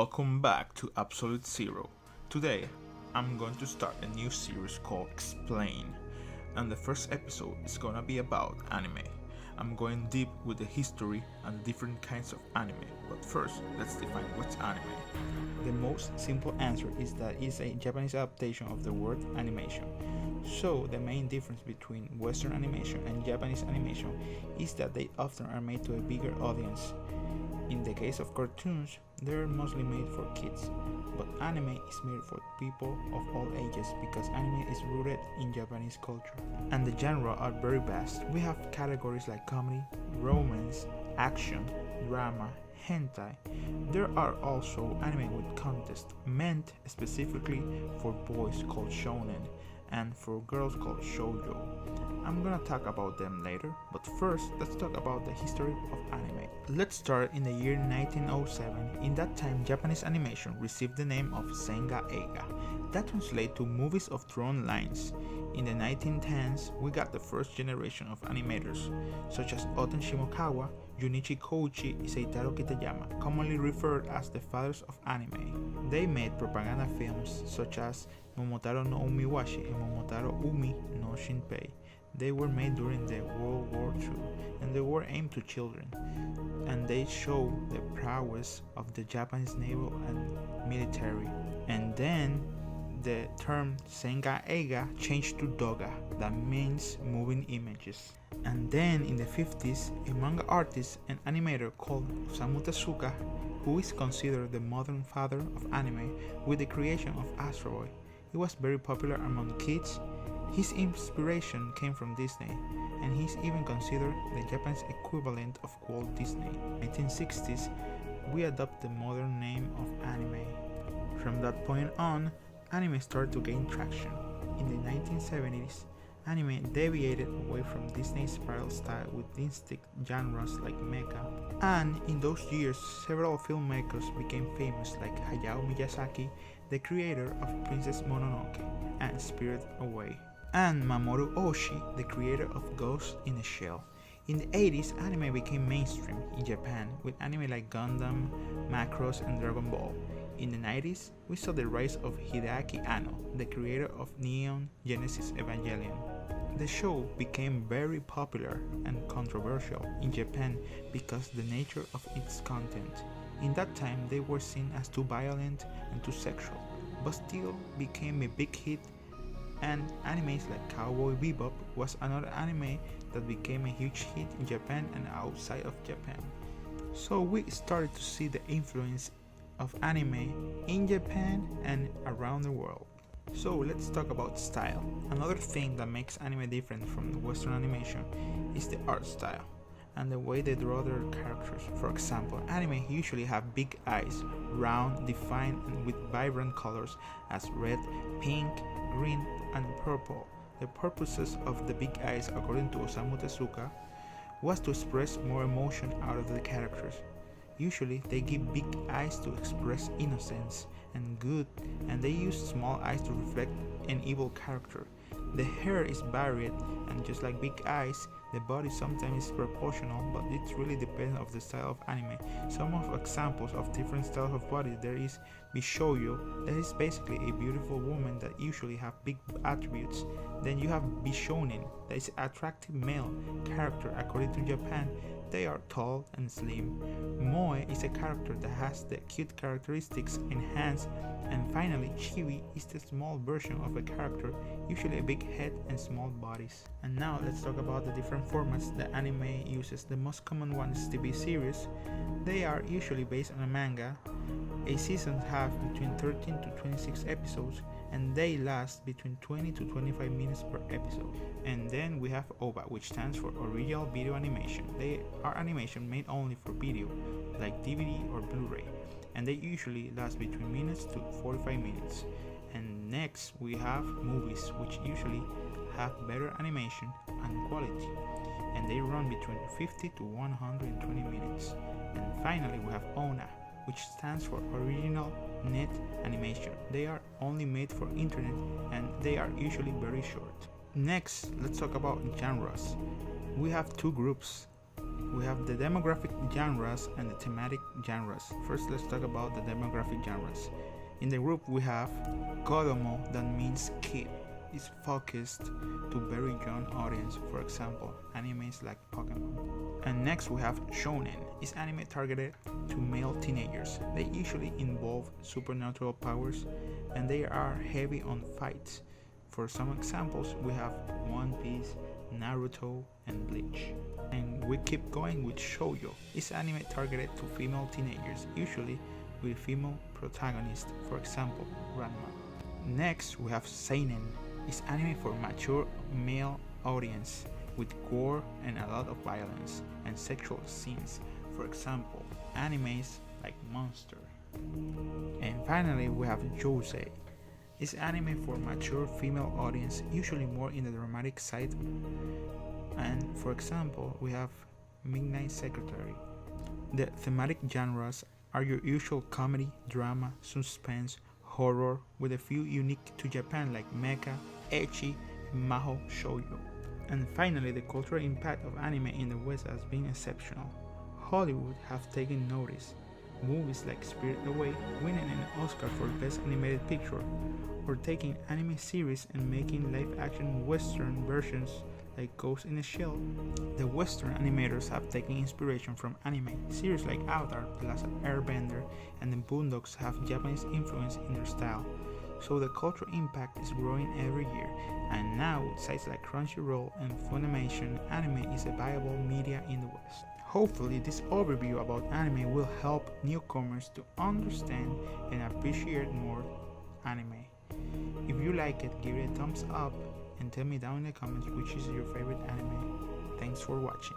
welcome back to Absolute Zero. Today, I'm going to start a new series called Explain, and the first episode is gonna be about anime. I'm going deep with the history and the different kinds of anime, but first, let's define what's anime. The most simple answer is that it's a Japanese adaptation of the word animation. So, the main difference between Western animation and Japanese animation is that they often are made to a bigger audience. In the case of cartoons, they're mostly made for kids, but anime is made for people of all ages because anime is rooted in Japanese culture. And the genre are very vast. We have categories like comedy, romance, action, drama, hentai. There are also anime with contests meant specifically for boys called shonen and for girls called shoujo. I'm gonna talk about them later, but first let's talk about the history of anime. Let's start in the year 1907. In that time, Japanese animation received the name of Senga Eiga. That translates to movies of drawn lines. In the 1910s, we got the first generation of animators, such as Oten Shimokawa, Junichi Kouchi, and Seitaro Kitayama, commonly referred as the fathers of anime. They made propaganda films such as Momotaro no Umiwashi and Momotaro Umi no Shinpei. They were made during the World War II and they were aimed to children, and they show the prowess of the Japanese naval and military. And then the term Senga Eiga changed to Doga, that means moving images. And then in the 50s, a manga artist and animator called Osamu Tezuka, who is considered the modern father of anime with the creation of Astro Boy. He was very popular among kids. His inspiration came from Disney, and he's even considered the Japanese equivalent of Walt Disney. In the 1960s, we adopt the modern name of anime. From that point on, anime started to gain traction. In the 1970s, anime deviated away from Disney's spiral style with distinct genres like mecha, and in those years, several filmmakers became famous like Hayao Miyazaki, the creator of Princess Mononoke and Spirited Away, and Mamoru Oshii, the creator of Ghost in the Shell. In the 80s, anime became mainstream in Japan with anime like Gundam, Macross, and Dragon Ball. In the 90s, we saw the rise of Hideaki Anno, the creator of Neon Genesis Evangelion. The show became very popular and controversial in Japan because the nature of its content. In that time, they were seen as too violent and too sexual, but still became a big hit. And animes like Cowboy Bebop was another anime that became a huge hit in Japan and outside of Japan. So we started to see the influence of anime in Japan and around the world. So let's talk about style. Another thing that makes anime different from the Western animation is the art style and the way they draw their characters. For example, anime usually have big eyes, round, defined, and with vibrant colors as red, pink, green, and purple. The purposes of the big eyes, according to Osamu Tezuka, was to express more emotion out of the characters. Usually, they give big eyes to express innocence and good, and they use small eyes to reflect an evil character. The hair is varied, and just like big eyes, the body sometimes is proportional, but it really depends on the style of anime. Some of examples of different styles of body there is Bishoujo, that is basically a beautiful woman that usually have big attributes. Then you have Bishonen, that is an attractive male character according to Japan. They are tall and slim. Moe is a character that has the cute characteristics enhanced. And finally, Chibi is the small version of a character, usually a big head and small bodies. And now let's talk about the different formats that anime uses. The most common one is TV series. They are usually based on a manga. A season have between 13 to 26 episodes, and they last between 20 to 25 minutes per episode. And then we have OVA, which stands for Original Video Animation. They are animation made only for video, like DVD or Blu-ray, and they usually last between minutes to 45 minutes. And next we have movies, which usually have better animation and quality, and they run between 50 to 120 minutes. And finally we have ONA, which stands for Original Net Animation. They are only made for internet and they are usually very short. Next, let's talk about genres. We have two groups, We have the demographic genres and the thematic genres. First, let's talk about the demographic genres. In the group, we have Kodomo, that means kid. It's focused to very young audience, for example, animes like Pokemon. And next we have Shonen. It's anime targeted to male teenagers. They usually involve supernatural powers and they are heavy on fights. For some examples, we have One Piece, Naruto, and Bleach. And we keep going with Shoujo. It's anime targeted to female teenagers, usually with female protagonists, for example, Ranma. Next, we have Seinen. It's anime for mature male audience with gore and a lot of violence and sexual scenes, for example, animes like Monster. And finally, we have Josei. It's anime for mature female audience, usually more in the dramatic side. And for example, we have Midnight Secretary. The thematic genres are your usual comedy, drama, suspense, horror, with a few unique to Japan like mecha, ecchi, maho, shoujo. And finally, the cultural impact of anime in the West has been exceptional. Hollywood have taken notice. Movies like Spirited Away winning an Oscar for Best Animated Picture, or taking anime series and making live-action Western versions like Ghost in the Shell. The Western animators have taken inspiration from anime. Series like Avatar, The Last Airbender, and The Boondocks have Japanese influence in their style. So the cultural impact is growing every year, and now with sites like Crunchyroll and Funimation, anime is a viable media in the West. Hopefully this overview about anime will help newcomers to understand and appreciate more anime. If you like it, give it a thumbs up and tell me down in the comments which is your favorite anime. Thanks for watching.